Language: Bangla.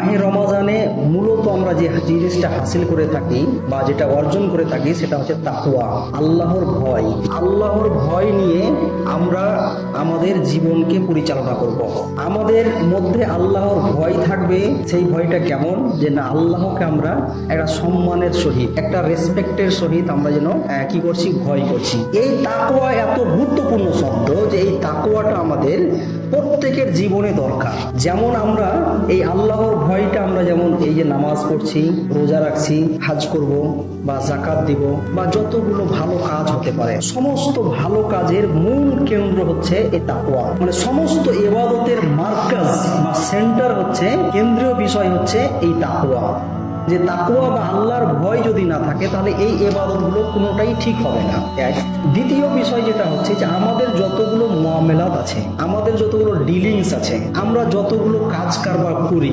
মাহে রমাজানে মূলত আমরা যে জিনিসটা হাসিল করে থাকি বা যেটা অর্জন করে থাকি সেটা হচ্ছে তাকওয়া, আল্লাহর ভয়। আল্লাহর ভয় নিয়ে আমরা আমাদের জীবনকে পরিচালনা করব। আমাদের মধ্যে আল্লাহর ভয় থাকবে। সেই ভয়টা কেমন? যে না, আল্লাহকে আমরা একটা সম্মানের সহিত, একটা রেসপেক্টের সহিত আমরা যেন কি করছি, ভয় করছি। এই তাকওয়া এত গুরুত্বপূর্ণ শব্দ যে এই তাকওয়াটা আমাদের প্রত্যেকের জীবনে দরকার। যেমন আমরা এই আল্লাহর ভয়টা আমরা যেমন এই যে নামাজ পড়ছি, রোজা রাখছি, হাজ করব বা যাকাত দিব বা যতগুলো ভালো কাজ হতে পারে, সমস্ত ভালো কাজের মূল কেন্দ্র হচ্ছে এই তাকওয়া। মানে সমস্ত ইবাদতের মার্কাজ বা সেন্টার হচ্ছে, কেন্দ্রীয় বিষয় হচ্ছে এই তাকওয়া। যে তাকওয়া বা আল্লাহর ভয় যদি না থাকে তাহলে এই ইবাদতগুলো কোনোটাই ঠিক হবে না। দ্বিতীয় বিষয় যেটা হচ্ছে যে আমাদের যতগুলো মুআমালাত আছে, আমাদের যতগুলো ডিলিংস আছে, আমরা যতগুলো কাজ কারবার করি,